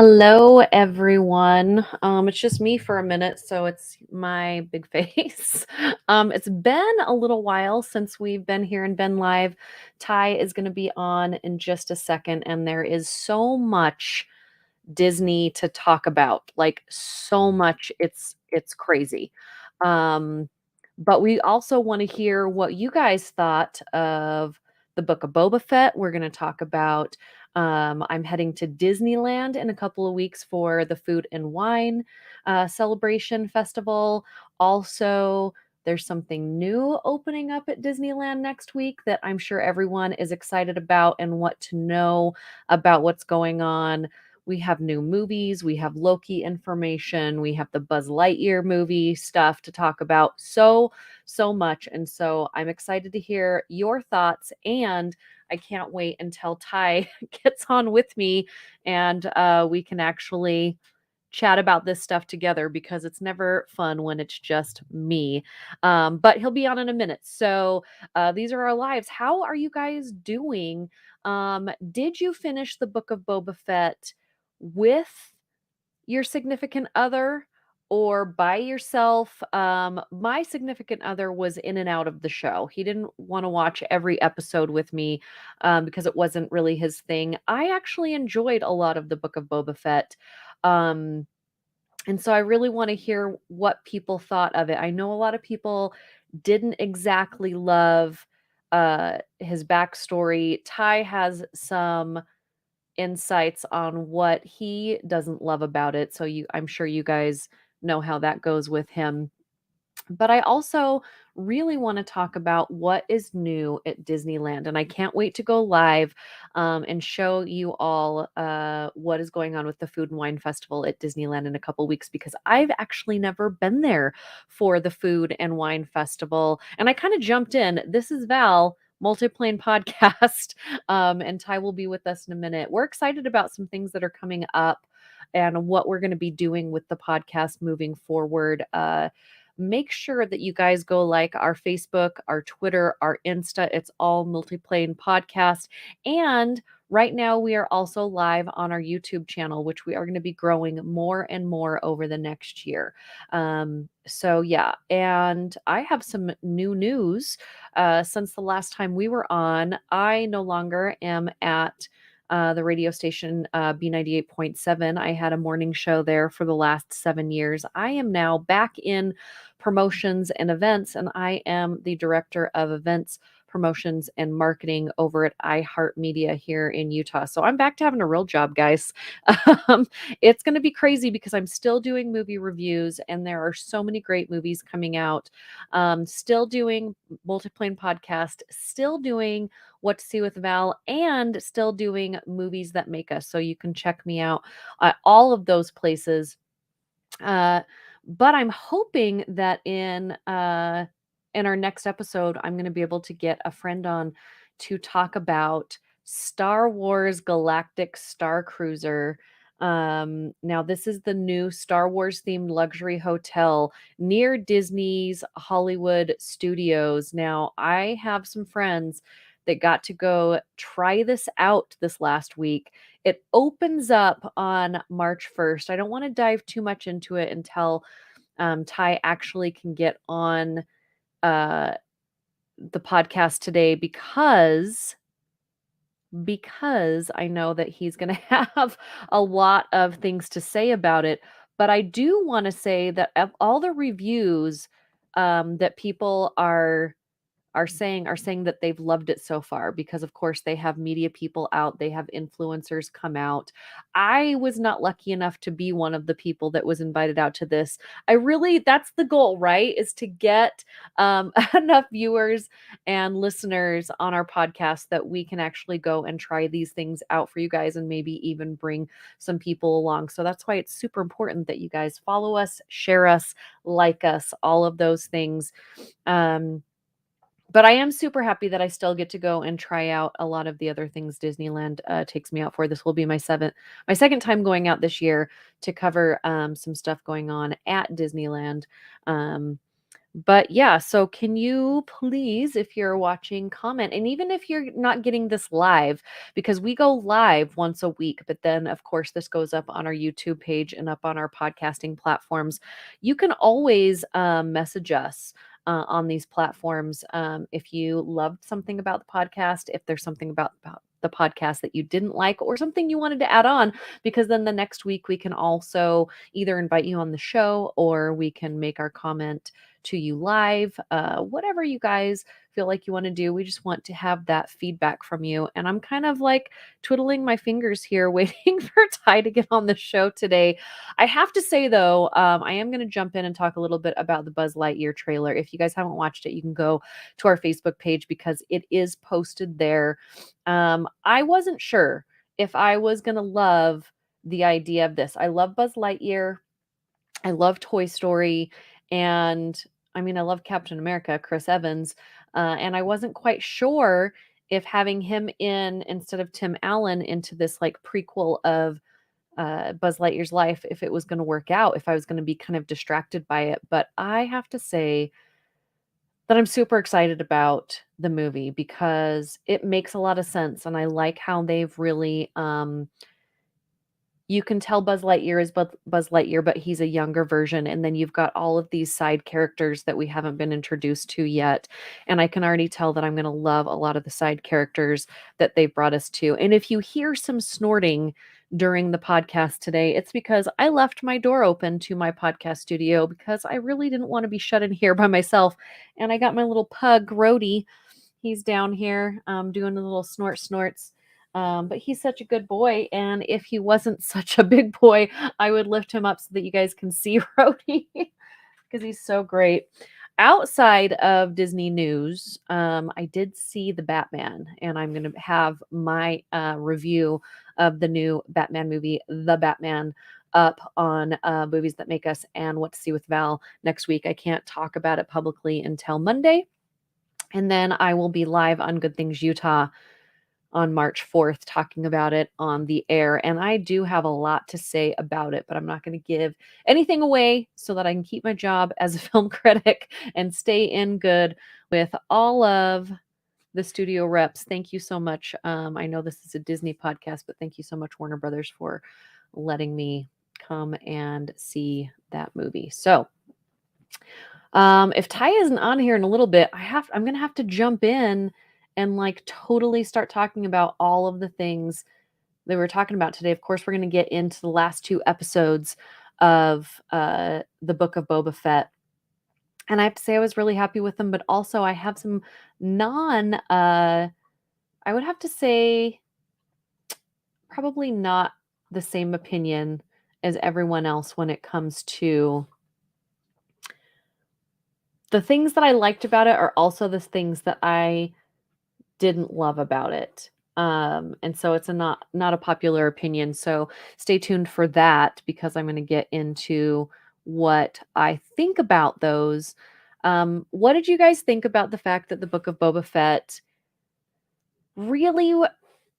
Hello, everyone. It's just me for a minute, so it's my big face. It's been a little while since we've been here and been live. Ty is going to be on in just a second, and there is so much Disney to talk about, like so much. It's crazy. Um, but we also want to hear what you guys thought of the Book of Boba Fett. We're going to talk about. I'm heading to Disneyland in a couple of weeks for the Food and Wine Celebration Festival. Also, there's something new opening up at Disneyland next week that I'm sure everyone is excited about and what to know about what's going on. We have new movies, we have Loki information, we have the Buzz Lightyear movie stuff to talk about. So much. And so I'm excited to hear your thoughts. And I can't wait until Ty gets on with me and we can actually chat about this stuff together because it's never fun when it's just me. But he'll be on in a minute. So these are our lives. How are you guys doing? Did you finish the Book of Boba Fett with your significant other or by yourself? My significant other was in and out of the show. He didn't want to watch every episode with me because it wasn't really his thing. I actually enjoyed a lot of the Book of Boba Fett. Um, and so I really want to hear what people thought of it. I know a lot of people didn't exactly love his backstory. Ty has some insights on what he doesn't love about it. So I'm sure you guys know how that goes with him. But I also really want to talk about what is new at Disneyland. And I can't wait to go live and show you all what is going on with the Food and Wine Festival at Disneyland in a couple weeks because I've actually never been there for the Food and Wine Festival. And I kind of jumped in. This is Val. Multiplane podcast, and Ty will be with us in a minute. We're excited about some things that are coming up and what we're going to be doing with the podcast moving forward. Make sure that you guys go like our Facebook, our Twitter, our Insta. It's all Multiplane Podcast. And right now, we are also live on our YouTube channel, which we are going to be growing more and more over the next year. So, yeah. And I have some new news. Since the last time we were on, I no longer am at the radio station B98.7. I had a morning show there for the last 7 years. I am now back in promotions and events, and I am the director of events, promotions, and marketing over at iHeartMedia here in Utah. So I'm back to having a real job, guys. Um, it's going to be crazy because I'm still doing movie reviews, and there are so many great movies coming out. Still doing Multiplane podcast, still doing What to See with Val, and still doing Movies That Make Us. So you can check me out at all of those places. Uh, but I'm hoping that in our next episode, I'm going to be able to get a friend on to talk about Star Wars Galactic Star Cruiser. Now this is the new Star Wars themed luxury hotel near Disney's Hollywood Studios. Now I have some friends that got to go try this out this last week. It opens up on March 1st. I don't want to dive too much into it until Ty actually can get on uh, the podcast today because I know that he's going to have a lot of things to say about it. But I do want to say that of all the reviews that people are saying that they've loved it so far because of course they have media people out, they have influencers come out. I was not lucky enough to be one of the people that was invited out to this. I really That's the goal, right? Is to get enough viewers and listeners on our podcast that we can actually go and try these things out for you guys and maybe even bring some people along. So that's why it's super important that you guys follow us, share us, like us, all of those things. um but I am super happy that I still get to go and try out a lot of the other things Disneyland takes me out for. This will be my second time going out this year to cover some stuff going on at Disneyland. Um, But yeah, so can you please, if you're watching, comment? And even if you're not getting this live, because we go live once a week, but then of course this goes up on our YouTube page and up on our podcasting platforms. You can always message us on these platforms if you loved something about the podcast, if there's something about the podcast that you didn't like, or something you wanted to add on, because then the next week we can also either invite you on the show or we can make our comment to you live, whatever you guys feel like you want to do. We just want to have that feedback from you. And I'm kind of like twiddling my fingers here, waiting for Ty to get on the show today. I have to say, though, I am going to jump in and talk a little bit about the Buzz Lightyear trailer. If you guys haven't watched it, you can go to our Facebook page because it is posted there. I wasn't sure if I was going to love the idea of this. I love Buzz Lightyear. I love Toy Story, and I mean, I love Captain America, Chris Evans, and I wasn't quite sure if having him in instead of Tim Allen into this like prequel of Buzz Lightyear's life, if it was going to work out, if I was going to be kind of distracted by it. But I have to say that I'm super excited about the movie because it makes a lot of sense, and I like how they've really you can tell Buzz Lightyear is Buzz Lightyear, but he's a younger version, and then you've got all of these side characters that we haven't been introduced to yet, and I can already tell that I'm gonna love a lot of the side characters that they've brought us to, and if you hear some snorting during the podcast today, it's because I left my door open to my podcast studio because I really didn't wanna be shut in here by myself, and I got my little pug, Grody. He's down here, doing a little snorts. But he's such a good boy, and if he wasn't such a big boy, I would lift him up so that you guys can see Rhodey because he's so great. Outside of Disney news, I did see the Batman, and I'm going to have my review of the new Batman movie, The Batman, up on Movies That Make Us and What to See with Val next week. I can't talk about it publicly until Monday, and then I will be live on Good Things Utah on March 4th talking about it on the air. And I do have a lot to say about it, but I'm not going to give anything away so that I can keep my job as a film critic and stay in good with all of the studio reps. Thank you so much. I know this is a Disney podcast, but thank you so much, Warner Brothers, for letting me come and see that movie. So, if Ty isn't on here in a little bit, I'm gonna have to jump in and like totally start talking about all of the things that we're talking about today. Of course, we're gonna get into the last two episodes of the Book of Boba Fett. And I have to say I was really happy with them, but also I have some non I would have to say probably not the same opinion as everyone else when it comes to the things that I liked about it are also the things that I didn't love about it. And so it's a not a popular opinion. So stay tuned for that because I'm going to get into what I think about those. What did you guys think about the fact that the Book of Boba Fett really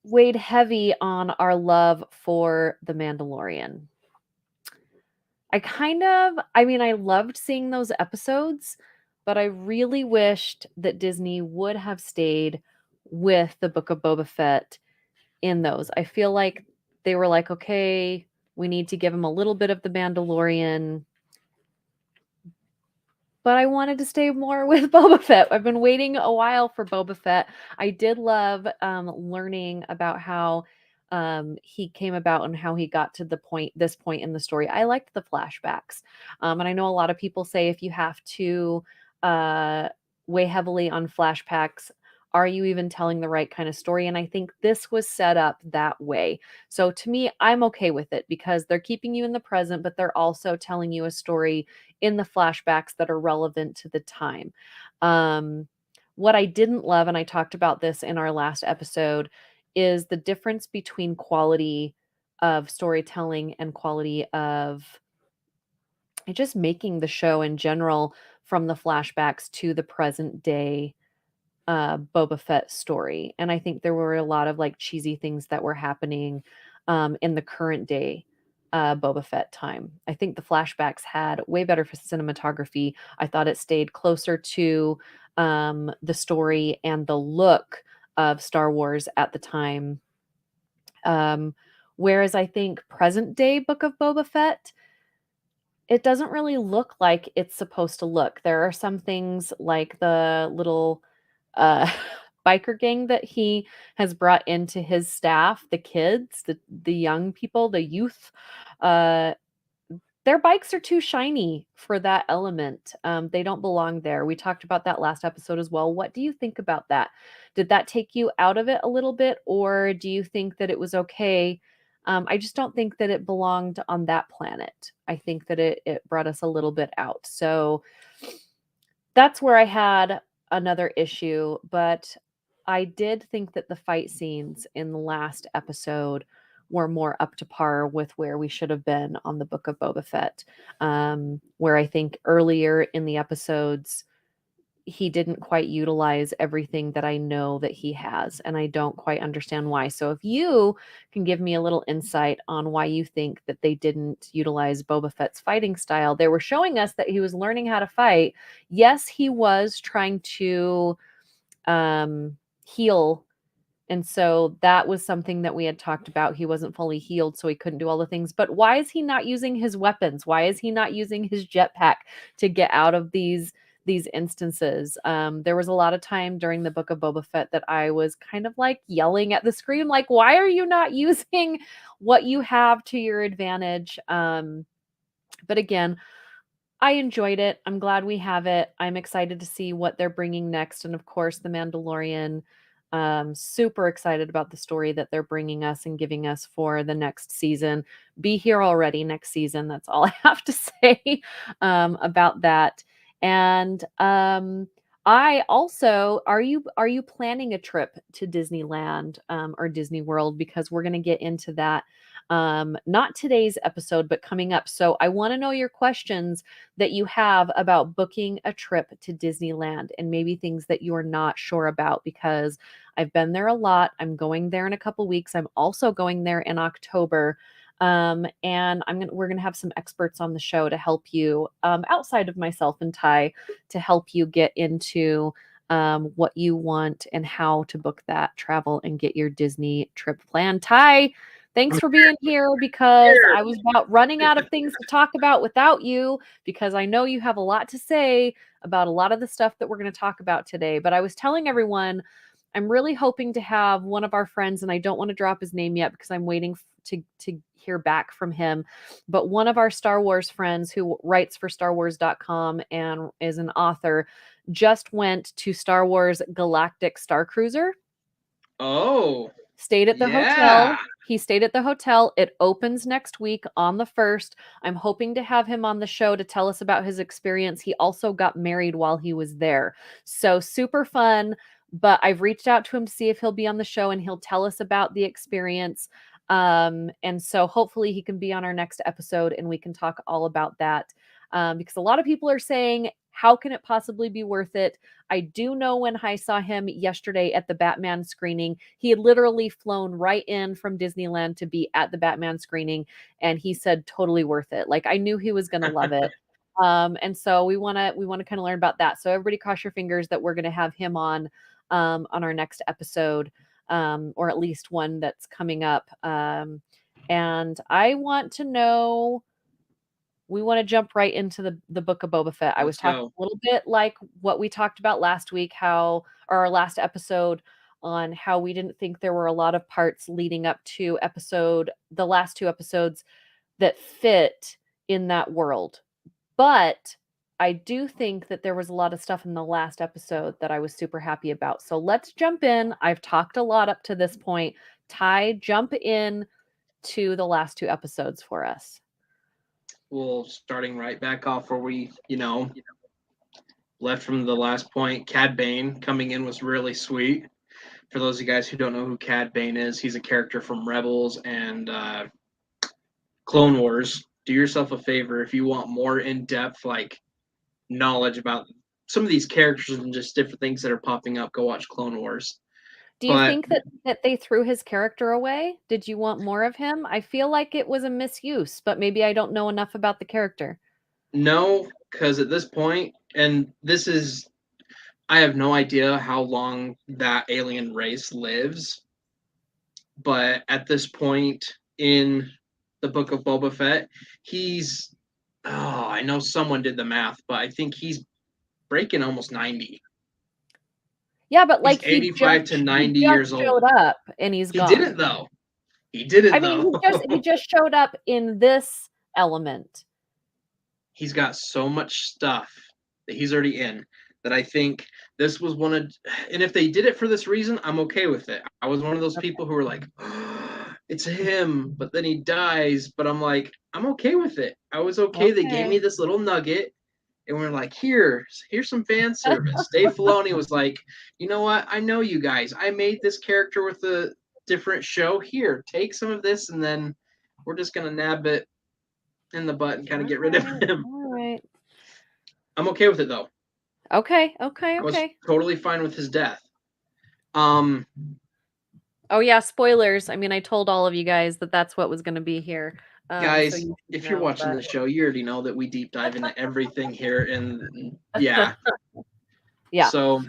weighed heavy on our love for the Mandalorian? I mean, I loved seeing those episodes, but I really wished that Disney would have stayed with the Book of Boba Fett in those. I feel like they were like, okay, we need to give him a little bit of the Mandalorian, but I wanted to stay more with Boba Fett. I've been waiting a while for Boba Fett. I did love learning about how he came about and how he got to this point in the story. I liked the flashbacks, and I know a lot of people say if you have to uh, weigh heavily on flashbacks, are you even telling the right kind of story? And I think this was set up that way. So to me, I'm okay with it because they're keeping you in the present, but they're also telling you a story in the flashbacks that are relevant to the time. Um, what I didn't love, and I talked about this in our last episode, is the difference between quality of storytelling and quality of just making the show in general from the flashbacks to the present day Boba Fett story. And I think there were a lot of like cheesy things that were happening in the current day Boba Fett time. I think the flashbacks had way better cinematography. I thought it stayed closer to the story and the look of Star Wars at the time. Um, Whereas I think present day Book of Boba Fett, it doesn't really look like it's supposed to look. There are some things like the little uh, biker gang that he has brought into his staff, the kids, the young people, the youth. Uh, their bikes are too shiny for that element. They don't belong there. We talked about that last episode as well. What do you think about that? Did that take you out of it a little bit, or do you think that it was okay? I just don't think that it belonged on that planet. I think that it brought us a little bit out. So that's where I had another issue, but I did think that the fight scenes in the last episode were more up to par with where we should have been on the Book of Boba Fett. Where I think earlier in the episodes, he didn't quite utilize everything that I know that he has, and I don't quite understand why. So if you can give me a little insight on why you think that they didn't utilize Boba Fett's fighting style. They were showing us that he was learning how to fight. Yes, he was trying to heal, and so that was something that we had talked about. He wasn't fully healed, so he couldn't do all the things. But why is he not using his weapons? Why is he not using his jetpack to get out of these instances? There was a lot of time during the Book of Boba Fett that I was kind of like yelling at the screen, like, why are you not using what you have to your advantage? But again, I enjoyed it. I'm glad we have it. I'm excited to see what they're bringing next. And of course, The Mandalorian. Super excited about the story that they're bringing us and giving us for the next season. Be here already next season. That's all I have to say about that. And I also are you planning a trip to Disneyland or Disney World? Because we're going to get into that not today's episode, but coming up. So I want to know your questions that you have about booking a trip to Disneyland and maybe things that you're not sure about, because I've been there a lot. I'm going there in a couple weeks. I'm also going there in October. And we're gonna have some experts on the show to help you outside of myself and Ty to help you get into what you want and how to book that travel and get your Disney trip planned. Ty, thanks for being here, because I was about running out of things to talk about without you, because I know you have a lot to say about a lot of the stuff that we're going to talk about today. But I was telling everyone I'm really hoping to have one of our friends, and I don't want to drop his name yet because I'm waiting to hear back from him. But one of our Star Wars friends who writes for StarWars.com and is an author just went to Star Wars Galactic Star Cruiser. Oh, Stayed at the yeah. hotel. He stayed at the hotel. It opens next week on the 1st. I'm hoping to have him on the show to tell us about his experience. He also got married while he was there. So super fun. But I've reached out to him to see if he'll be on the show and he'll tell us about the experience. And so hopefully he can be on our next episode and we can talk all about that. Because a lot of people are saying, how can it possibly be worth it? I do know when I saw him yesterday at the Batman screening, he had literally flown right in from Disneyland to be at the Batman screening, and he said totally worth it. Like I knew he was going to love it. And so we want to kind of learn about that. So everybody cross your fingers that we're going to have him on our next episode, or at least one that's coming up. And I want to know, we want to jump right into the Book of Boba Fett. I was Let's talking go. a little bit like what we talked about last week, or our last episode, on how we didn't think there were a lot of parts leading up to the last two episodes that fit in that world. But I do think that there was a lot of stuff in the last episode that I was super happy about. So let's jump in. I've talked a lot up to this point. Ty, jump in to the last two episodes for us. Well, starting right back off where we, left from the last point, Cad Bane coming in was really sweet. For those of you guys who don't know who Cad Bane is, he's a character from Rebels and Clone Wars. Do yourself a favor if you want more in-depth knowledge about some of these characters and just different things that are popping up. Go watch Clone Wars. Do you But think that they threw his character away? Did you want more of him? I feel like it was a misuse, but maybe I don't know enough about the character. no, because at this point, and this is, I have no idea how long that alien race lives, but at this point in the Book of Boba Fett, he's, oh, I know someone did the math, but I think he's breaking almost 90. Yeah, but He's like 85 to he 90 just years showed old. up and he's He gone. didn't though. He I didn't mean, though. he just showed up in this element. He's got so much stuff that he's already in that I think this was one of, and if they did it for this reason, I'm okay with it. I was one of those people who were like, oh, it's him, but then he dies. But I'm like, I'm okay with it. I was okay. They gave Okay. me this little nugget, and we're like, here's some fan service. Dave Filoni was like, you know what? I know you guys. I made this character with a different show. Here, take some of this, and then we're just gonna nab it in the butt and kind of get rid of him. All right. I'm okay with it though. Okay. I was Okay. totally fine with his death. Um, Oh yeah, spoilers. I mean, I told all of you guys that that's what was going to be here. So guys, you should if you're know, watching the show, you already know that we deep dive into everything here, and yeah. Yeah. So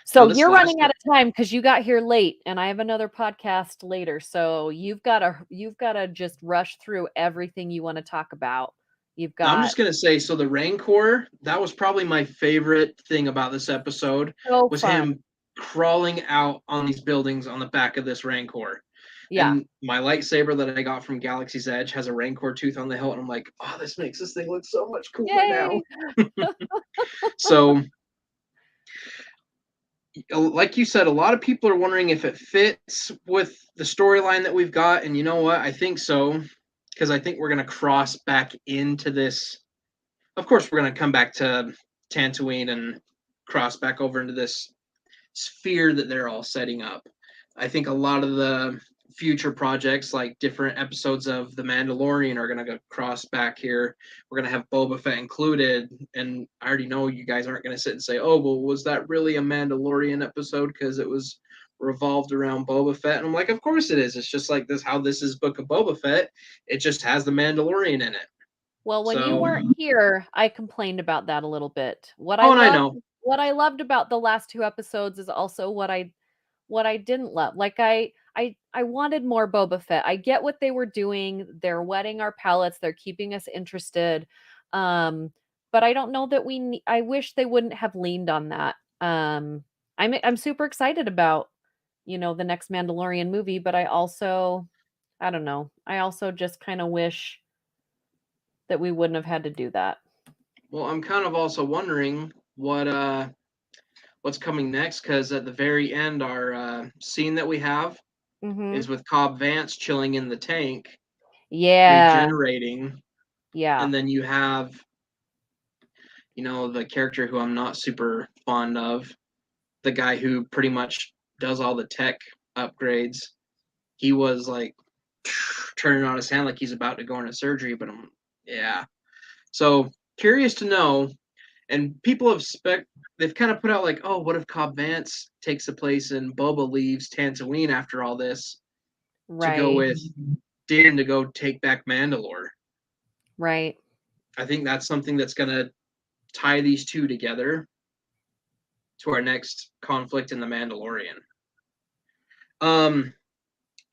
So this you're last, running out of time because you got here late, and I have another podcast later. So you've got to just rush through everything you want to talk about. You've I'm got just gonna say, so the Rancor, that was probably my favorite thing about this episode, so was fun. him crawling out on these buildings on the back of this Rancor. Yeah. And my lightsaber that I got from Galaxy's Edge has a Rancor tooth on the hilt, and I'm like, oh, this makes this thing look so much cooler now. Yay. So, like you said, a lot of people are wondering if it fits with the storyline that we've got, and you know what? I think so, because I think we're going to cross back into this. Of course, we're going to come back to Tatooine and cross back over into this sphere that they're all setting up. I think a lot of the future projects, like different episodes of The Mandalorian, are going to cross back here. We're going to have Boba Fett included. And I already know you guys aren't going to sit and say, oh, well, was that really a Mandalorian episode? Because it was revolved around Boba Fett. And I'm like, of course it is. It's just like this, how this is Book of Boba Fett. It just has the Mandalorian in it. Well, when you So, weren't here, I complained about that a little bit. oh, and I know. What I loved about the last two episodes is also what I didn't love. Like I wanted more Boba Fett. I get what they were doing. They're whetting our palates. They're keeping us interested. Um, but I don't know that I wish they wouldn't have leaned on that. I'm super excited about, the next Mandalorian movie, but I don't know. I also just kind of wish that we wouldn't have had to do that. Well, I'm kind of also wondering what's coming next, because at the very end, our scene that we have Mhm. is with Cobb Vance chilling in the tank, Yeah. regenerating, Yeah. and then you have, the character who I'm not super fond of, the guy who pretty much does all the tech upgrades. He was like turning on his hand like he's about to go into surgery, but yeah. So curious to know, and people have they've kind of put out like, oh, what if Cobb Vance takes the place and Boba leaves Tatooine after all this to go Right. with Din to go take back Mandalore? Right. I think that's something that's going to tie these two together to our next conflict in the Mandalorian.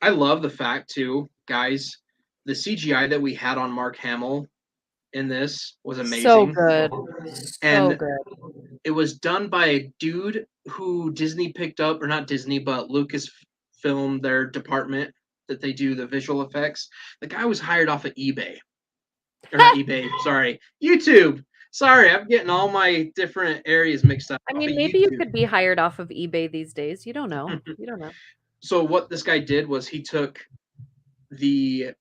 I love the fact too, guys, the CGI that we had on Mark Hamill in this was So amazing. good. So And good. it was done by a dude who Disney picked up, or not Disney, but Lucasfilm, their department that they do the visual effects. The guy was hired off of eBay. Or not eBay, sorry. YouTube. Sorry, I'm getting all my different areas mixed up. I Off of mean, maybe you YouTube. could be hired off of eBay these days. You don't know. You don't know. So what this guy did was he took the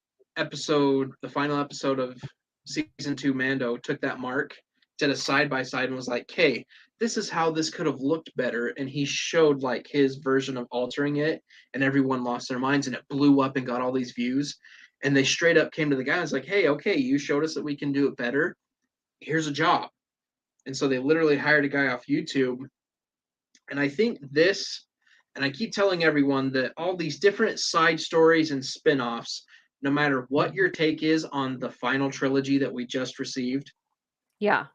final episode of season 2 Mando, took that mark, did a side by side, and was like, hey, this is how this could have looked better. And he showed like his version of altering it, and everyone lost their minds, and it blew up and got all these views. And they straight up came to the guy and was like, hey, okay, you showed us that we can do it better. Here's a job. And so they literally hired a guy off YouTube. And I think this And I keep telling everyone that all these different side stories and spin-offs, no matter what your take is on the final trilogy that we just received, Yeah.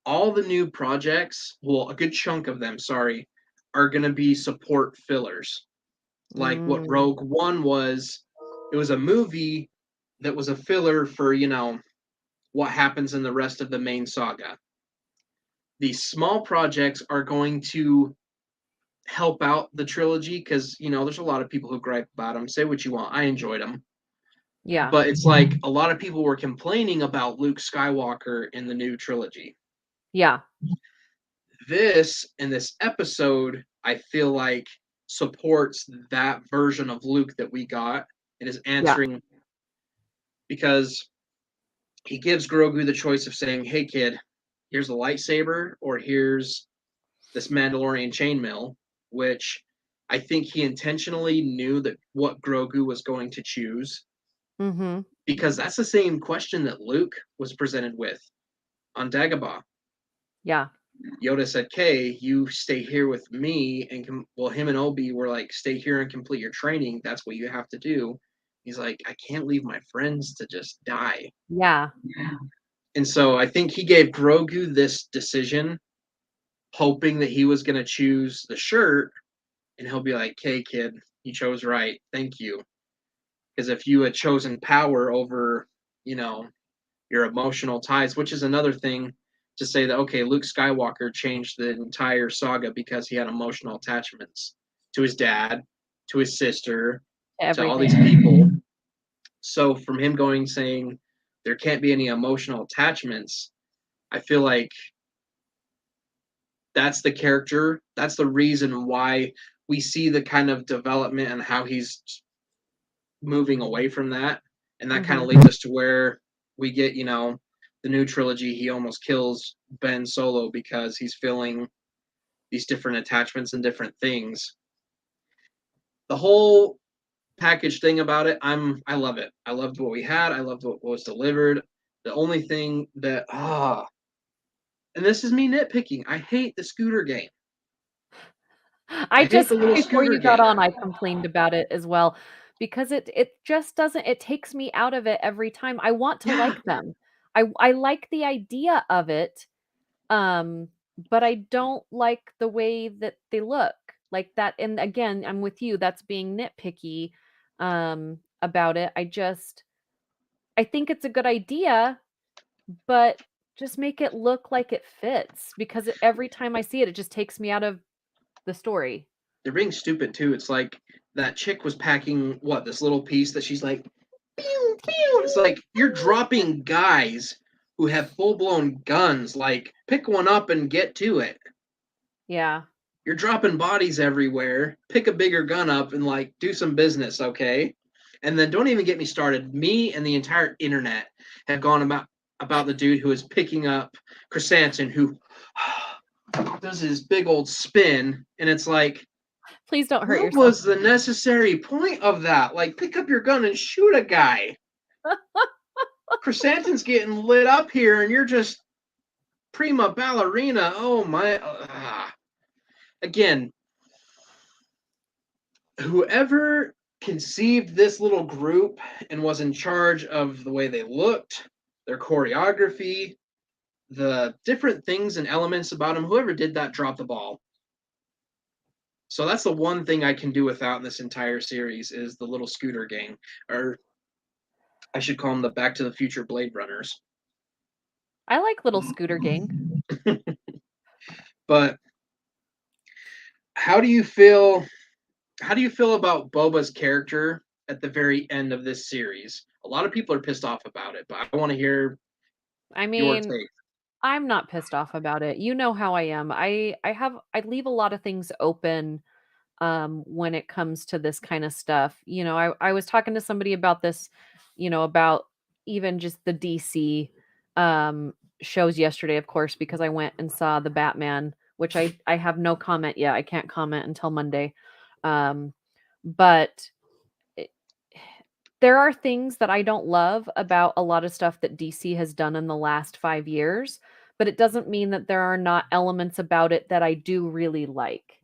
all the new projects, well, a good chunk of them, sorry, are going to be support fillers. Like what Mm, Rogue One was, it was a movie that was a filler for, what happens in the rest of the main saga. These small projects are going to help out the trilogy because, there's a lot of people who gripe about them. Say what you want. I enjoyed them. yeah. But it's like a lot of people were complaining about Luke Skywalker in the new trilogy. Yeah. This episode, I feel like supports that version of Luke that we got. It is Yeah. answering because he gives Grogu the choice of saying, "Hey kid, here's a lightsaber or here's this Mandalorian chainmail," which I think he intentionally knew that what Grogu was going to choose Mm-hmm. because that's the same question that Luke was presented with on Dagobah. Yeah. Yoda said, "Kay, you stay here with me," and him and Obi were like, "Stay here and complete your training. That's what you have to do." He's like, "I can't leave my friends to just die." Yeah. And so I think he gave Grogu this decision, hoping that he was going to choose the shirt, and he'll be like, "Hey, kid, you chose right. Thank you." Because if you had chosen power over, you know, your emotional ties, which is another thing to say that, okay, Luke Skywalker changed the entire saga because he had emotional attachments to his dad, to his sister, to all these Everything. people. So from him going saying there can't be any emotional attachments, I feel like that's the character. That's the reason why we see the kind of development and how he's moving away from that. And that kind Mm-hmm. of leads us to where we get, the new trilogy. He almost kills Ben Solo because he's feeling these different attachments and different things. The whole package thing about it, I love it. I loved what we had. I loved what was delivered. The only thing that and this is me nitpicking. I hate the scooter game. I hate the little Before scooter you got game. on, I complained about it as well because it just doesn't, it takes me out of it every time. I want to Yeah, like them. I like the idea of it, um, but I don't like the way that they look. Like that, and again, I'm with you, that's being nitpicky about it. I think it's a good idea, but just make it look like it fits because every time I see it, it just takes me out of the story. they're being stupid too. It's like that chick was packing what this little piece that she's like, pew pew. It's like you're dropping guys who have full blown guns. Like pick one up and get to it. Yeah. You're dropping bodies everywhere. Pick a bigger gun up and like do some business, okay? And then don't even get me started. Me and the entire internet have gone about the dude who is picking up Chrysanthemum, who does his big old spin, and it's like, Please don't hurt what yourself. was the necessary point of that? Like, pick up your gun and shoot a guy. Chrysanthemum's getting lit up here, and you're just prima ballerina. Oh my! Again, whoever conceived this little group and was in charge of the way they looked, their choreography, the different things and elements about them, whoever did that dropped the ball. So that's the one thing I can do without in this entire series is the little scooter gang, or I should call them the Back to the Future Blade Runners. I like Little Scooter Gang. But how do you feel? How do you feel about Boba's character at the very end of this series? A lot of people are pissed off about it, but I want to hear I your mean, take. I'm not pissed off about it. You know how I am. I leave a lot of things open when it comes to this kind of stuff. I was talking to somebody about this, about even just the DC um shows yesterday, of course, because I went and saw the Batman, which I have no comment yet. I can't comment until Monday. Um but it- there are things that I don't love about a lot of stuff that DC has done in the last 5 years, but it doesn't mean that there are not elements about it that I do really like.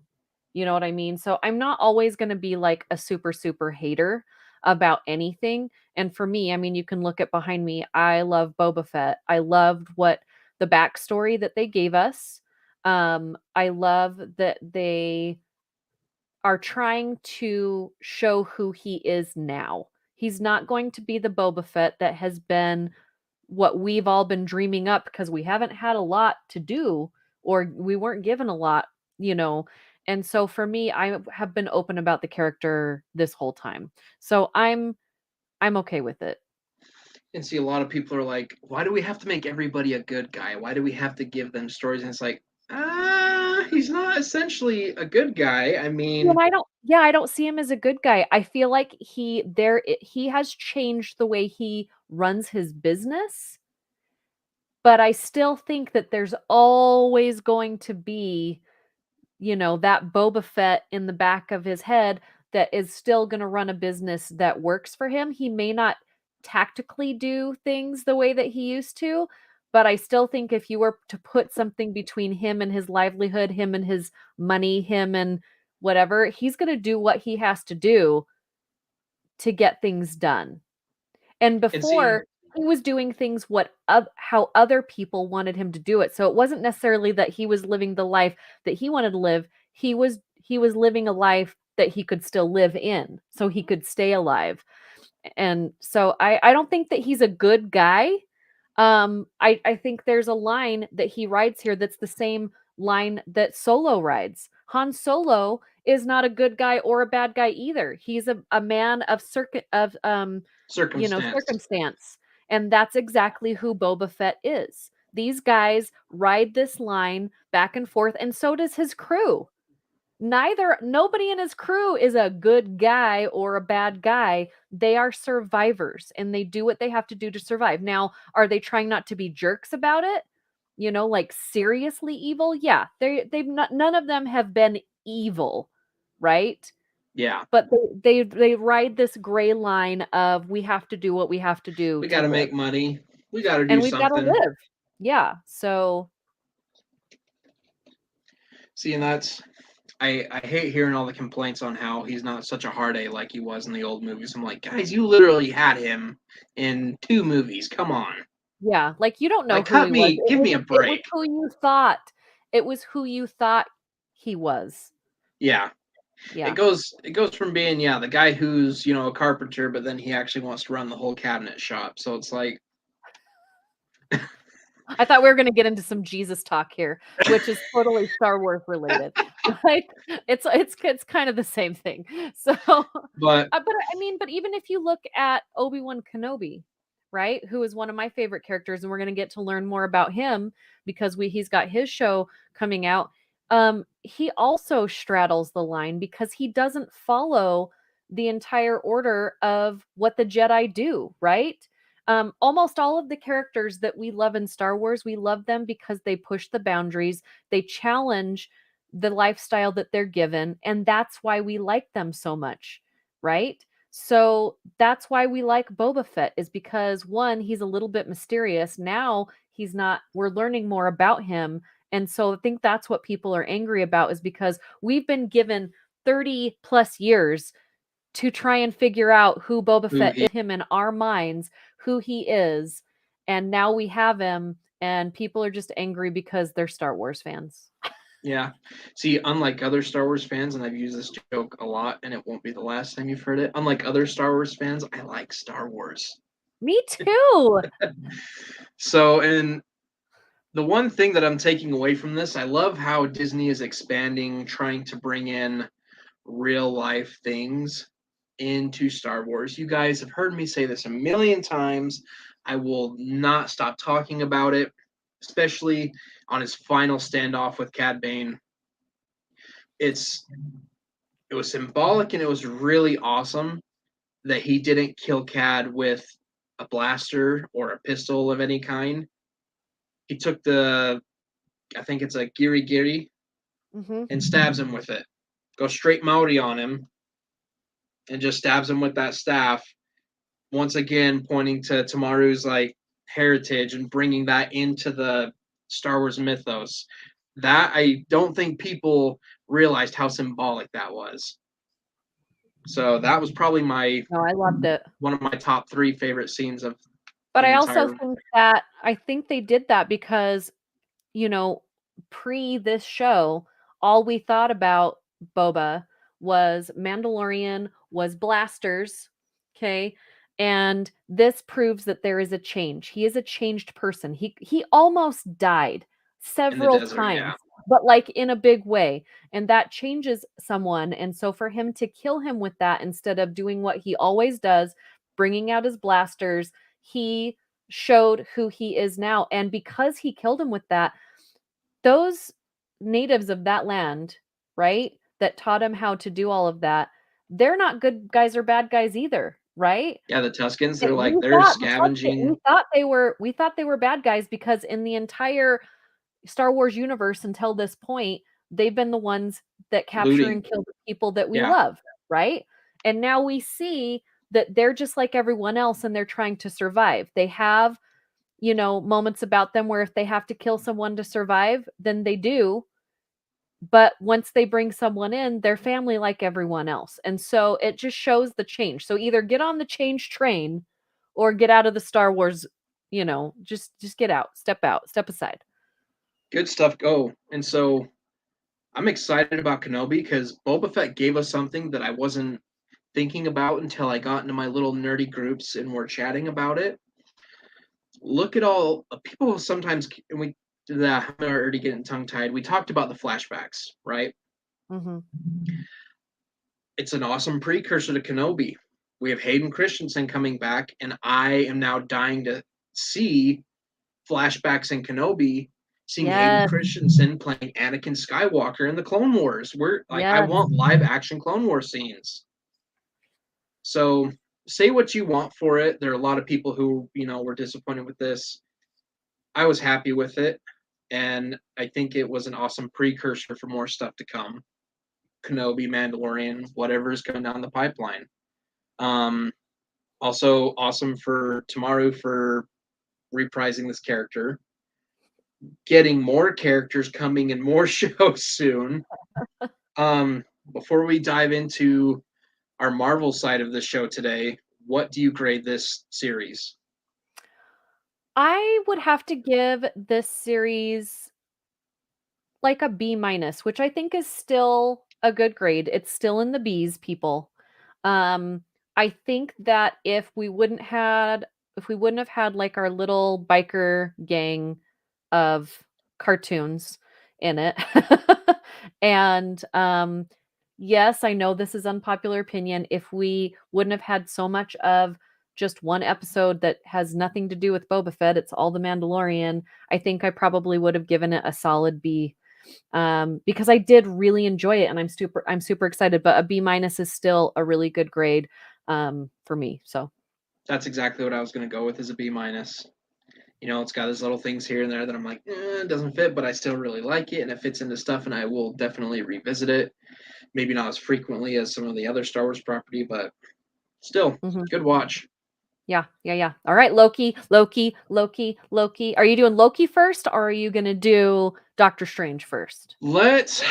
You know what I mean? So I'm not always going to be like a super, super hater about anything. And for me, I mean, you can look at behind me. I love Boba Fett. I loved what the backstory that they gave us. I love that they are trying to show who he is now. He's not going to be the Boba Fett that has been what we've all been dreaming up because we haven't had a lot to do or we weren't given a lot, you know. And so for me, I have been open about the character this whole time. So I'm okay with it. And see, a lot of people are like, why do we have to make everybody a good guy? Why do we have to give them stories? And it's like, he's not essentially a good guy. I And mean, I don't see him as a good guy. I feel like he has changed the way he runs his business, but I still think that there's always going to be, that Boba Fett in the back of his head that is still gonna run a business that works for him. He may not tactically do things the way that he used to, but I still think if you were to put something between him and his livelihood, him and his money, him and whatever, he's gonna do what he has to do to get things done. And and see, before, he was doing things how other people wanted him to do it. So it wasn't necessarily that he was living the life that he wanted to live. He was living a life that he could still live in, so he could stay alive. And so I don't think that he's a good guy. I think there's a line that he rides here that's the same line that Solo rides. Han Solo is not a good guy or a bad guy either. He's a man of circumstance. circumstance. And that's exactly who Boba Fett is. These guys ride this line back and forth, and so does his crew. Nobody in his crew is a good guy or a bad guy. They are survivors and they do what they have to do to survive. Now, are they trying not to be jerks about it? Like seriously evil? Yeah. They've not, none of them have been evil, right? Yeah, But they ride this gray line of we have to do what we have to do we to got to live. make money. We got to do And we've got to something. live. Yeah. So See, and that's I hate hearing all the complaints on how he's not such a hard A like he was in the old movies. I'm like, guys, you literally had him in 2 movies. Come on, yeah, like you don't know like who cut he was. me, give me a It was break. who you thought. It was who you thought he was. Yeah, Yeah. it goes from being the guy who's a carpenter, but then he actually wants to run the whole cabinet shop. So it's like, I thought we were gonna get into some Jesus talk here, which is totally Star Wars related. Like it's kind of the same thing. So, but but I mean, but even if you look at Obi-Wan Kenobi, right, who is one of my favorite characters, and we're gonna get to learn more about him because he's got his show coming out. He also straddles the line because he doesn't follow the entire order of what the Jedi do, right? Almost all of the characters that we love in Star Wars, we love them because they push the boundaries, they challenge the lifestyle that they're given, and that's why we like them so much, right? So that's why we like Boba Fett, is because one, he's a little bit mysterious. Now he's not, we're learning more about him. And so I think that's what people are angry about, is because we've been given 30 plus years to try and figure out who Boba who Fett he, is, him in our minds, who he is. And now we have him, and people are just angry because they're Star Wars fans. yeah. See, unlike other Star Wars fans, and I've used this joke a lot, and it won't be the last time you've heard it. Unlike other Star Wars fans, I like Star Wars. Me too. So, and the one thing that I'm taking away from this, I love how Disney is expanding, trying to bring in real life things into Star Wars. You guys have heard me say this a million times. I will not stop talking about it, especially on his final standoff with Cad Bane. It's it was symbolic and it was really awesome that he didn't kill Cad with a blaster or a pistol of any kind. He took I think it's a giri giri, Hmm. and stabs him with it. Goes straight Maori on him and just stabs him with that staff. Once again, pointing to Tamaru's like heritage and bringing that into the Star Wars mythos. That I don't think people realized how symbolic that was. So that was probably No, I loved it. one of my top 3 favorite scenes of But the I also entire. think that I think they did that because, you know, pre this show, all we thought about Boba was Mandalorian, was blasters, okay? And this proves that there is a change. He is a changed person. He almost died In the several desert, times, yeah. but like in a big way. And that changes someone. And so for him to kill him with that instead of doing what he always does, bringing out his blasters, he showed who he is now. And because he killed him with that, those natives of that land, right, that taught him how to do all of that, they're not good guys or bad guys either, right? Yeah, the Tuscans, That they're we like they're thought the Tusken scavenging, we thought they were bad guys because in the entire Star Wars universe until this point, they've been the ones that capture looting. and kill the people that we Yeah. love, right? And now we see that they're just like everyone else and they're trying to survive. They have, moments about them where if they have to kill someone to survive, then they do. But once they bring someone in, they're family like everyone else. And so it just shows the change. So either get on the change train or get out of the Star Wars, just get out, step aside. Good stuff go. And so I'm excited about Kenobi because Boba Fett gave us something that I wasn't thinking about until I got into my little nerdy groups and we're chatting about it. Look at all people sometimes, and we did that. I'm already getting tongue tied. We talked about the flashbacks, right? Mhm. It's an awesome precursor to Kenobi. We have Hayden Christensen coming back, and I am now dying to see flashbacks in Kenobi, seeing Hayden Yes, Christensen playing Anakin Skywalker in the Clone Wars. We're like, I yes. want live action Clone Wars scenes. So say what you want for it. There are a lot of people who, were disappointed with this. I was happy with it, and I think it was an awesome precursor for more stuff to come. Kenobi, Mandalorian, whatever is coming down the pipeline. Um, Also awesome for Tamaru for reprising this character. Getting more characters coming in more shows soon. Before we dive into our Marvel side of the show today, what do you grade this series? I would have to give this series like a B minus, which I think is still a good grade. It's still in the B's, people. Um, I think that if we wouldn't have had like our little biker gang of cartoons in it. And yes, I know this is unpopular opinion. If we wouldn't have had so much of just one episode that has nothing to do with Boba Fett, it's all the Mandalorian, I think I probably would have given it a solid B. Because I did really enjoy it and I'm super excited, but a B minus is still a really good grade for me. So That's exactly what I was going to go with, is a B minus. It's got those little things here and there that I'm like, it doesn't fit, but I still really like it, and it fits into stuff, and I will definitely revisit it. Maybe not as frequently as some of the other Star Wars property, but still, mhm. good watch. Yeah. All right, Loki. Are you doing Loki first or are you gonna do Doctor Strange first? Let's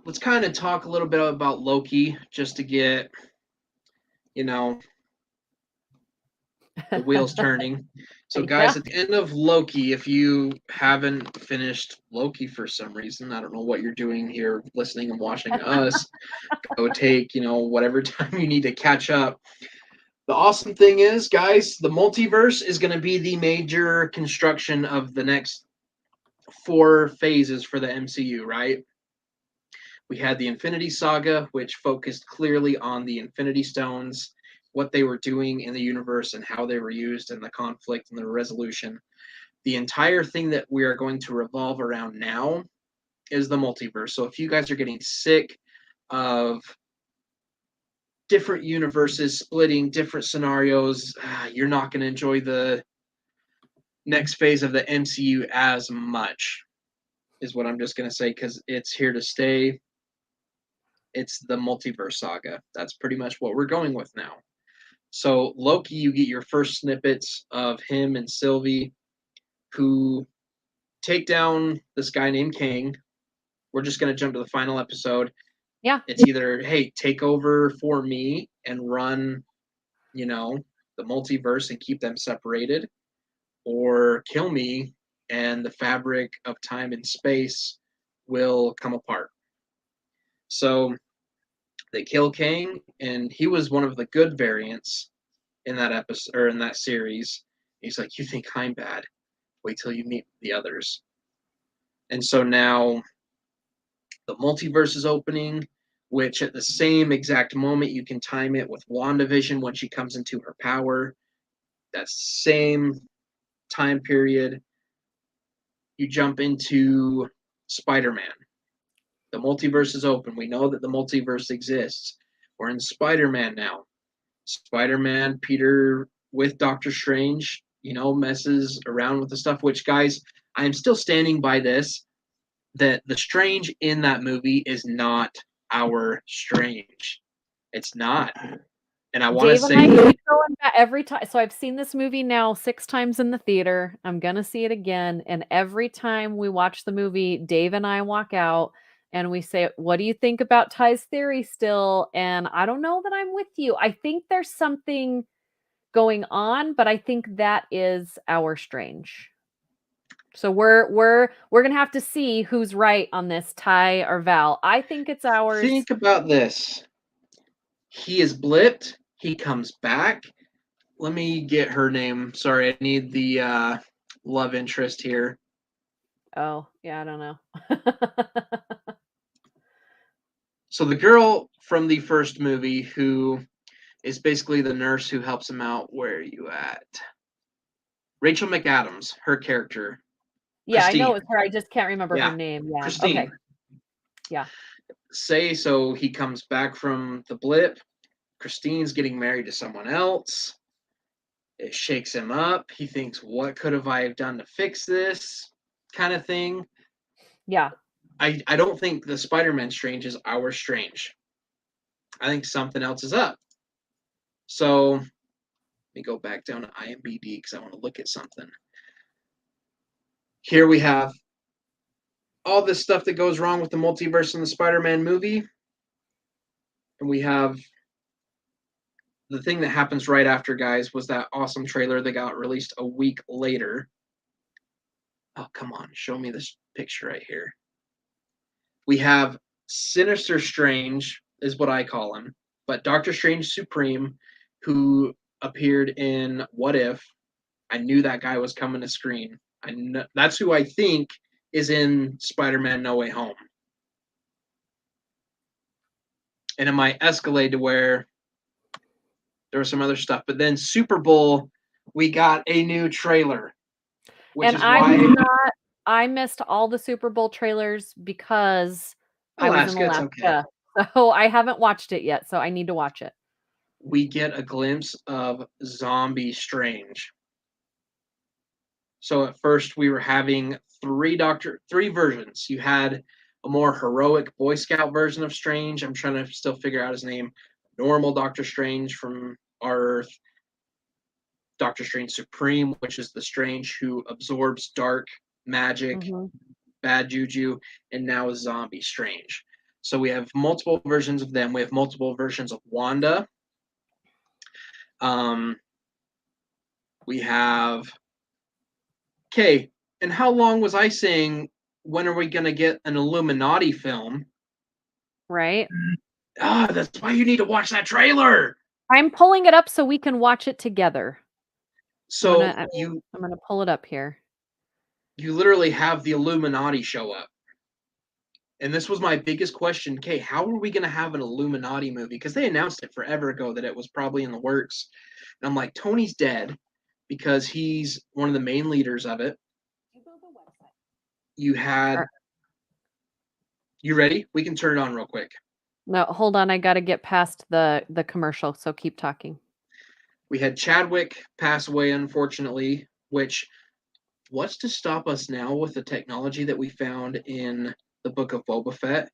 let's kind of talk a little bit about Loki just to get, you know, the wheels turning. So, guys, Yeah. at the end of Loki, if you haven't finished Loki for some reason, I don't know what you're doing here, listening and watching us, go take, whatever time you need to catch up. The awesome thing is, guys, the multiverse is going to be the major construction of the next 4 phases for the MCU, right? We had the Infinity Saga, which focused clearly on the Infinity Stones, what they were doing in the universe and how they were used, and the conflict and the resolution. The entire thing that we are going to revolve around now is the multiverse. So if you guys are getting sick of different universes splitting, different scenarios, you're not going to enjoy the next phase of the MCU as much, is what I'm just going to say, because it's here to stay. It's the multiverse saga. That's pretty much what we're going with now. So Loki, you get your first snippets of him and Sylvie, who take down this guy named Kang, we're just going to jump to the final episode. Yeah. It's either, hey, take over for me and run, you know, the multiverse and keep them separated, or kill me and the fabric of time and space will come apart. So they kill Kang, and he was one of the good variants in that episode or in that series. He's like, "You think I'm bad? Wait till you meet the others." And so now the multiverse is opening, which at the same exact moment you can time it with WandaVision when she comes into her power. That same time period, you jump into Spider-Man. The multiverse is open. We know that the multiverse exists. We're in Spider-Man now. Spider-Man, Peter with Doctor Strange, messes around with the stuff, which, guys, I am still standing by this, that the Strange in that movie is not our Strange. It's not. And I want to Dave and I say, keep going back every time. So I've seen this movie now 6 times in the theater. I'm gonna see it again, and every time we watch the movie, Dave and I walk out and we say, "What do you think about Ty's theory still?" And I don't know that I'm with you. I think there's something going on, but I think that is our Strange. So we're gonna have to see who's right on this, Ty or Val. I think it's ours. think about this. He is blipped. He comes back. Let me get her name. Sorry, I need the love interest here. Oh, yeah, I don't know. So the girl from the first movie who is basically the nurse who helps him out. Where are you at? Rachel McAdams, her character. Yeah, I Christine. know it's her. I just can't remember her Yeah. name. Yeah. Christine. Okay. Yeah. So he comes back from the blip. Christine's getting married to someone else. It shakes him up. He thinks, what could have I done to fix this? Kind of thing. Yeah. I don't think the Spider-Man Strange is our Strange. I think something else is up. So let me go back down to IMDb because I want to look at something. Here we have all this stuff that goes wrong with the multiverse in the Spider-Man movie. And we have the thing that happens right after, guys, was that awesome trailer that got released a week later. Oh, come on. Show me this picture right here. We have Sinister Strange, is what I call him, but Doctor Strange Supreme, who appeared in What If. I knew that guy was coming to screen. That's who I think is in Spider-Man No Way Home. And it might escalate to where there was some other stuff. But then Super Bowl, we got a new trailer. Which And is why I missed all the Super Bowl trailers because I was in Alaska, it's okay. Alaska. So I haven't watched it yet, so I need to watch it. We get a glimpse of Zombie Strange. So at first we were having three versions. You had a more heroic Boy Scout version of Strange. I'm trying to still figure out his name. Normal Doctor Strange from our Earth. Doctor Strange Supreme, which is the Strange who absorbs dark magic, bad juju, and now is Zombie Strange. So we have multiple versions of them. We have multiple versions of Wanda. We have... Okay, and how long was I saying, when are we going to get an Illuminati film? Right? That's why you need to watch that trailer. I'm pulling it up so we can watch it together. So I'm going to pull it up here. You literally have the Illuminati show up. And this was my biggest question. Okay, how are we going to have an Illuminati movie? Because they announced it forever ago that it was probably in the works. And I'm like, Tony's dead because he's one of the main leaders of it. You ready? We can turn it on real quick. No, hold on. I got to get past the commercial, so keep talking. We had Chadwick pass away, unfortunately, which, what's to stop us now with the technology that we found in the Book of Boba Fett?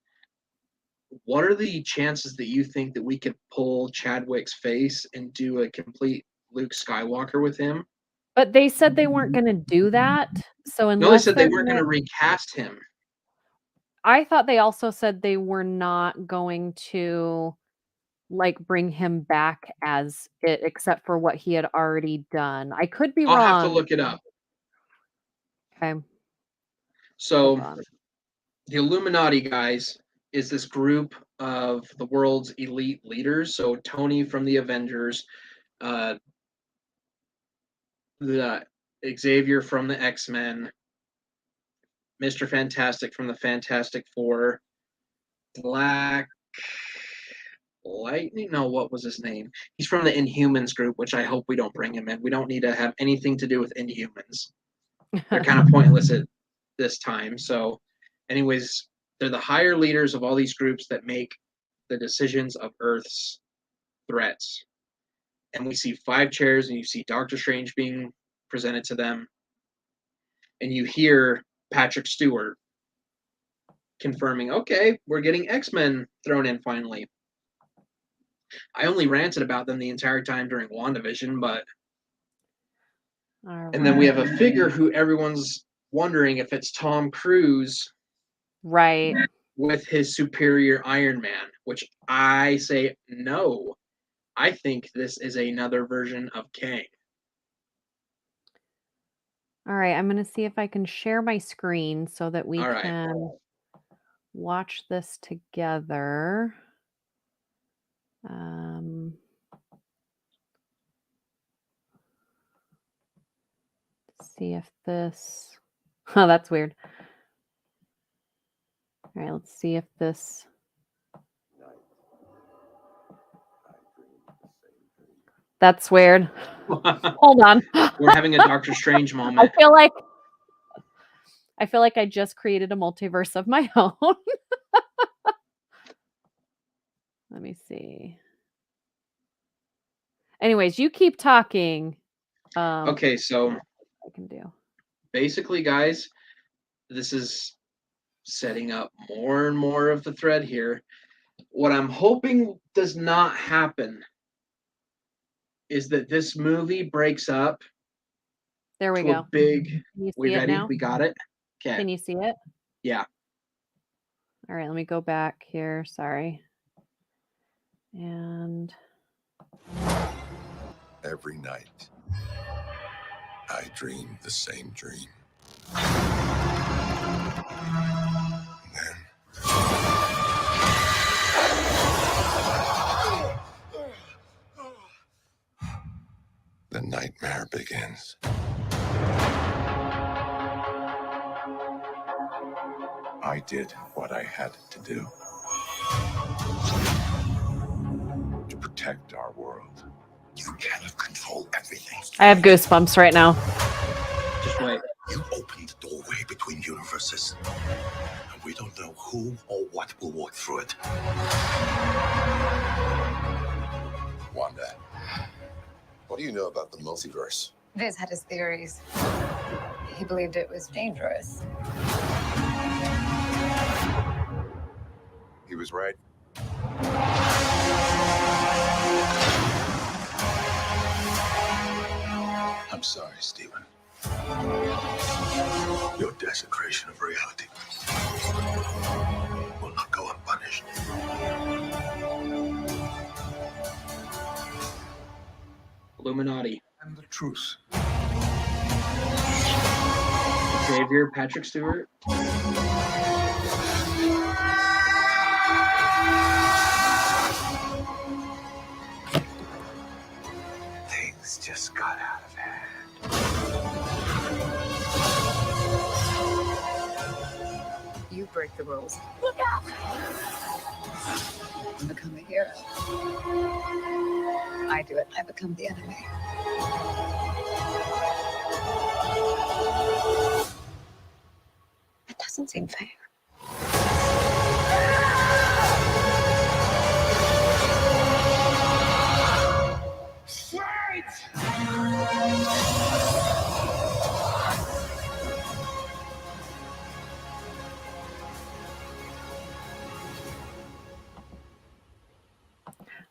What are the chances that you think that we could pull Chadwick's face and do a complete Luke Skywalker with him? But they said they weren't going to do that. So No, they said they weren't going to recast him. I thought they also said they were not going to, like, bring him back as it, except for what he had already done. I could be I'll have to wrong. look it up. Okay, hold So on. the Illuminati Guys is this group of the world's elite leaders. So Tony from the Avengers, uh, the Xavier from the X-Men, Mr. Fantastic from the Fantastic Four, Black Lightning. No, what was his name? He's from the Inhumans group, which I hope we don't bring him in. We don't need to have anything to do with Inhumans. They're kind of pointless at this time. So, anyways, they're the higher leaders of all these groups that make the decisions of Earth's threats. And we see 5 chairs, and you see Doctor Strange being presented to them, and you hear Patrick Stewart confirming, okay, we're getting X-Men thrown in finally. I only ranted about them the entire time during WandaVision, but and then we have a figure who everyone's wondering if it's Tom Cruise Right. with his superior Iron Man, which I say no. I think this is another version of Kang. All right, I'm gonna see if I can share my screen so that we All right. can watch this together. See if this. Oh, that's weird. All right, let's see if this. That's weird. Hold on. We're having a Doctor Strange I moment. feel like I just created a multiverse of my own. Let me see. Anyways, you keep talking. Okay, so I can do. basically, guys, this is setting up more and more of the thread here. What I'm hoping does not happen is that this movie breaks up. There we to a go. big. Can you We see it ready? now? We got it. Okay. Can you see it? Yeah. All right, let me go back here. Sorry. And Every night, I dream the same dream. And then the nightmare begins. I did what I had to do to protect our world. You cannot control everything. I have goosebumps right now. Just wait. You opened the doorway between universes, and we don't know who or what will walk through it. Wanda, what do you know about the multiverse? Viz had his theories. He believed it was dangerous. He was right. I'm sorry, Stephen. Your desecration of reality will not go unpunished. Illuminati. And the truth. Xavier, Patrick Stewart. Things just got out of hand. You break the rules. Look out! You become a hero. I do it. I become the enemy. It doesn't seem fair.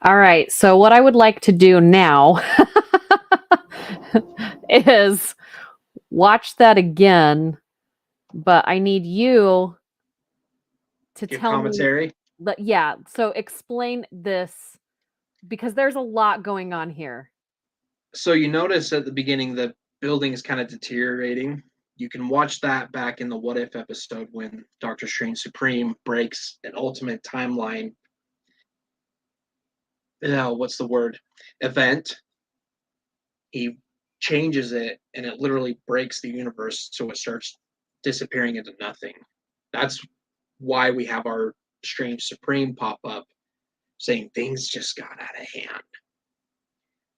All right. So what I would like to do now is watch that again, but I need you to Give tell me. commentary. Yeah, so explain this because there's a lot going on here. So you notice at the beginning the building is kind of deteriorating. You can watch that back in the What If episode when Doctor Strange Supreme breaks an ultimate timeline. What's the word? Event. He changes it and it literally breaks the universe so it starts disappearing into nothing. That's why we have our Strange Supreme pop up saying things just got out of hand.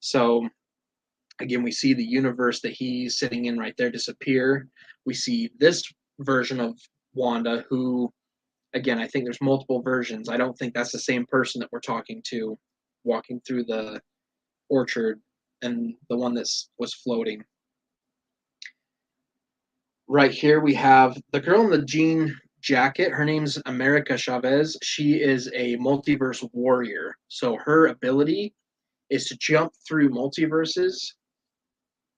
So again, we see the universe that he's sitting in right there disappear. We see this version of Wanda, who, again, I think there's multiple versions. I don't think that's the same person that we're talking to walking through the orchard and the one that was floating. Right here we have the girl in the jean jacket. Her name's America Chavez. She is a multiverse warrior. So her ability is to jump through multiverses,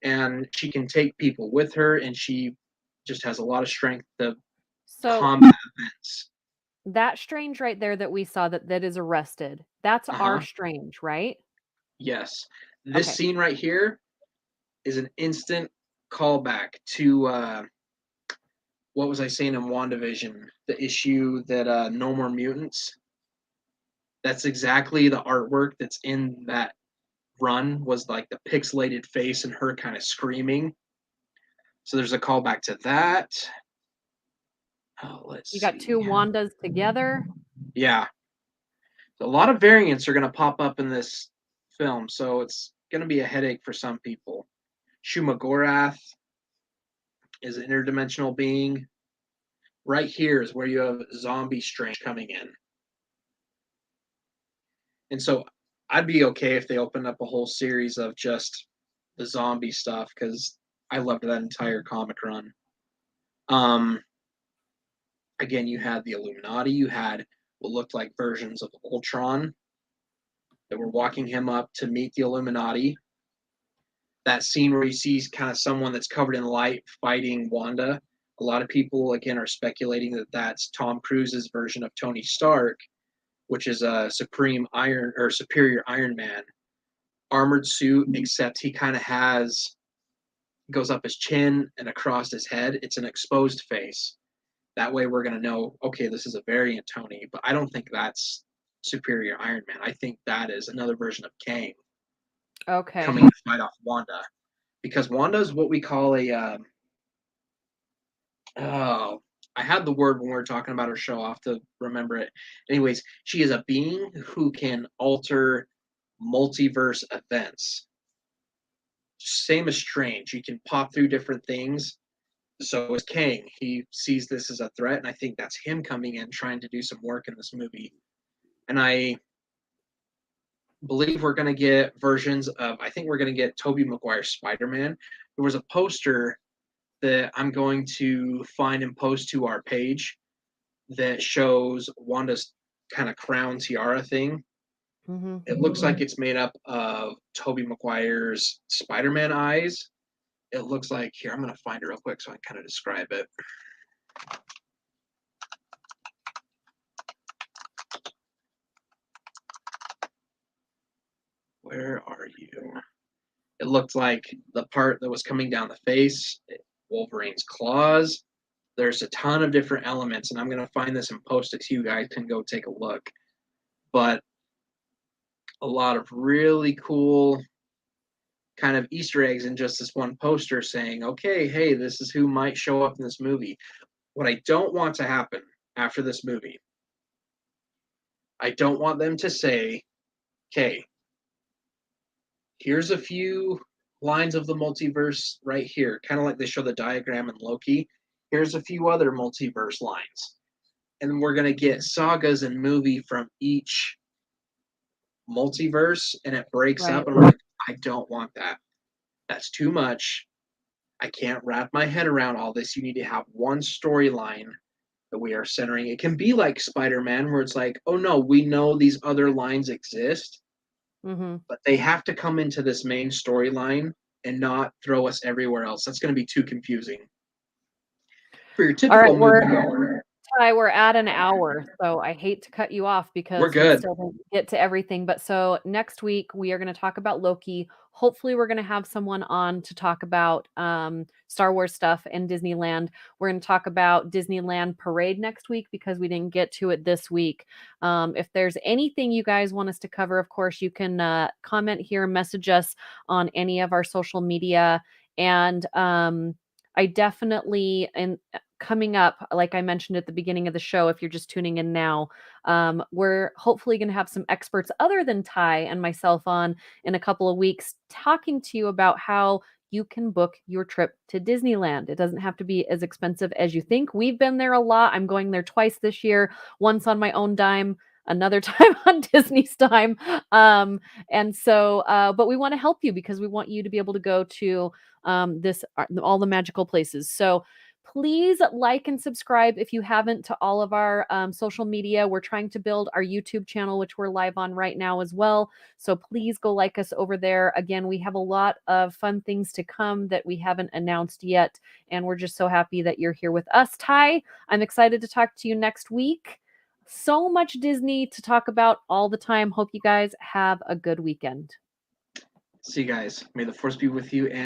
and she can take people with her, and she just has a lot of strength to combat events. That Strange right there that we saw that is arrested, that's our Strange, right? Yes. This Okay. scene right here is an instant callback to what was I saying in WandaVision? The issue that No More Mutants. That's exactly the artwork that's in that run, was like the pixelated face and her kind of screaming. So there's a callback to that. Let's see. You got two Wandas together. Yeah. So a lot of variants are going to pop up in this film, so it's going to be a headache for some people. Shumagorath is an interdimensional being. Right here is where you have Zombie Strange coming in. And so I'd be okay if they opened up a whole series of just the zombie stuff, because I loved that entire comic run. Again, you had the Illuminati, you had what looked like versions of Ultron that were walking him up to meet the Illuminati. That scene where he sees kind of someone that's covered in light fighting Wanda. A lot of people, again, are speculating that that's Tom Cruise's version of Tony Stark, which is a superior Iron Man armored suit, except he kind of goes up his chin and across his head. It's an exposed face. That way we're going to know, okay, this is a variant Tony, but I don't think that's superior Iron Man. I think that is another version of Kang. Okay. Coming to fight off Wanda. Because Wanda is what we call I had the word when we were talking about her show. I'll have to remember it. Anyways, she is a being who can alter multiverse events. Same as Strange. You can pop through different things. So is Kang. He sees this as a threat, and I think that's him coming in, trying to do some work in this movie. And I believe we're going to get versions of, I think we're going to get Tobey Maguire's Spider-Man. There was a poster that I'm going to find and post to our page that shows Wanda's kind of crown tiara thing. Mm-hmm. It looks like it's made up of Tobey Maguire's Spider-Man eyes. It looks like, here, I'm going to find it real quick so I can kind of describe it. Where are you? It looked like the part that was coming down the face, Wolverine's claws. There's a ton of different elements, and I'm going to find this and post it to you guys and go take a look. But a lot of really cool kind of Easter eggs in just this one poster saying, okay, hey, this is who might show up in this movie. What I don't want to happen after this movie, I don't want them to say, okay, here's a few lines of the multiverse right here, kind of like they show the diagram in Loki. Here's a few other multiverse lines. And we're going to get sagas and movie from each multiverse, and it breaks up, and I'm like, I don't want that. That's too much. I can't wrap my head around all this. You need to have one storyline that we are centering. It can be like Spider-Man, where it's like, oh no, we know these other lines exist, but they have to come into this main storyline and not throw us everywhere else. That's going to be too confusing. For your typical moviegoer, Ty, we're at an hour, so I hate to cut you off because We're we good. still didn't get to everything. But so next week we are going to talk about Loki. Hopefully, we're going to have someone on to talk about Star Wars stuff and Disneyland. We're going to talk about Disneyland Parade next week because we didn't get to it this week. If there's anything you guys want us to cover, of course, you can comment here, message us on any of our social media, and I definitely and coming up, like I mentioned at the beginning of the show, if you're just tuning in now, we're hopefully going to have some experts other than Ty and myself on in a couple of weeks talking to you about how you can book your trip to Disneyland. It doesn't have to be as expensive as you think. We've been there a lot. I'm going there twice this year, once on my own dime, another time on Disney's dime. And so, but we want to help you because we want you to be able to go to all the magical places. So please like and subscribe if you haven't to all of our social media. We're trying to build our YouTube channel, which we're live on right now as well. So please go like us over there. Again, we have a lot of fun things to come that we haven't announced yet. And we're just so happy that you're here with us. Ty, I'm excited to talk to you next week. So much Disney to talk about all the time. Hope you guys have a good weekend. See you guys. May the force be with you. And